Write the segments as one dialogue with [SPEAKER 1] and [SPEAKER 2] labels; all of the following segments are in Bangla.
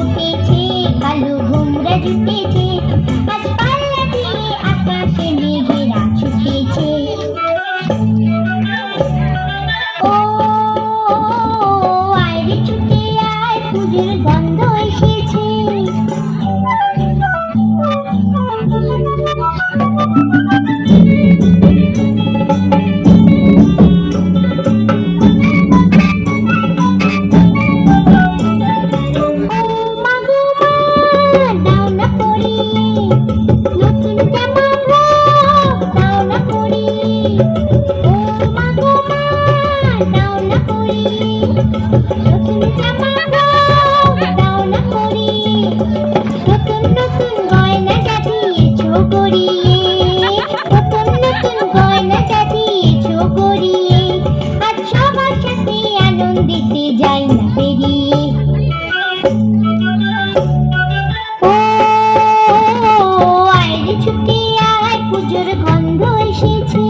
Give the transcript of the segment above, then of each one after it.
[SPEAKER 1] ছুটেছে, কালো ভোমরা জুটেছে, আজ পাল্লা দিয়ে আকাশে মেঘেরা ছুটেছে। ও আয় রে ছুটে আয়, পুজোর গন্ধ এসেছে। দিতে যাই না পেরিয়ে। ও আয় রে ছুটে আয়, পুজোর গন্ধ এসেছে।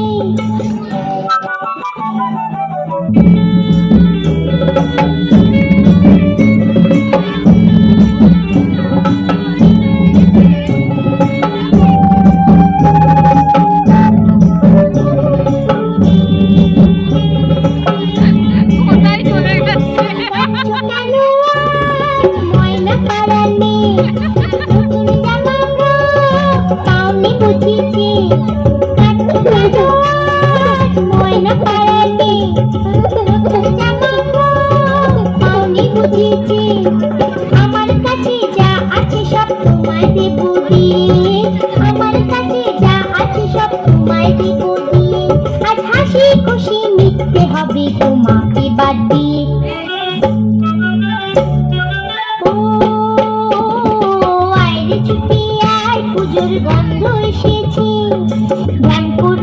[SPEAKER 1] আমার কাছে যা আছে সব তোমায় দেব দিয়ে, আমার কাছে যা আছে সব তোমায় দেব দিয়ে, আজ হাসি খুশি মিটতে হবে তোমাকে বাদ দিয়ে। ও আয় রে ছুটে আয়, পুজোর গন্ধ এসেছে। ঢ্যাঙ্কুর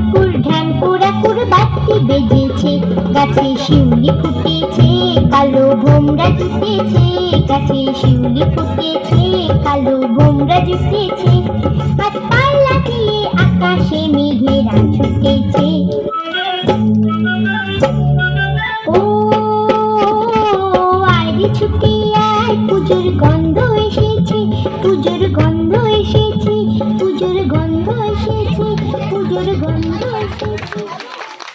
[SPEAKER 1] ঢ্যাঙ্কুরাকুর বাতি বেজেছে, গাছে শিউলি ফুটেছে, কালো ভোমরা জুটেছে, গাছে শিউলি ফুটেছে, কালো ভোমরা জুটেছে, আজ পাল্লা দিয়ে আকাশে মেঘেরা ছুটেছে। ও আয় রে ছুটে আয়, পুজোর গন্ধ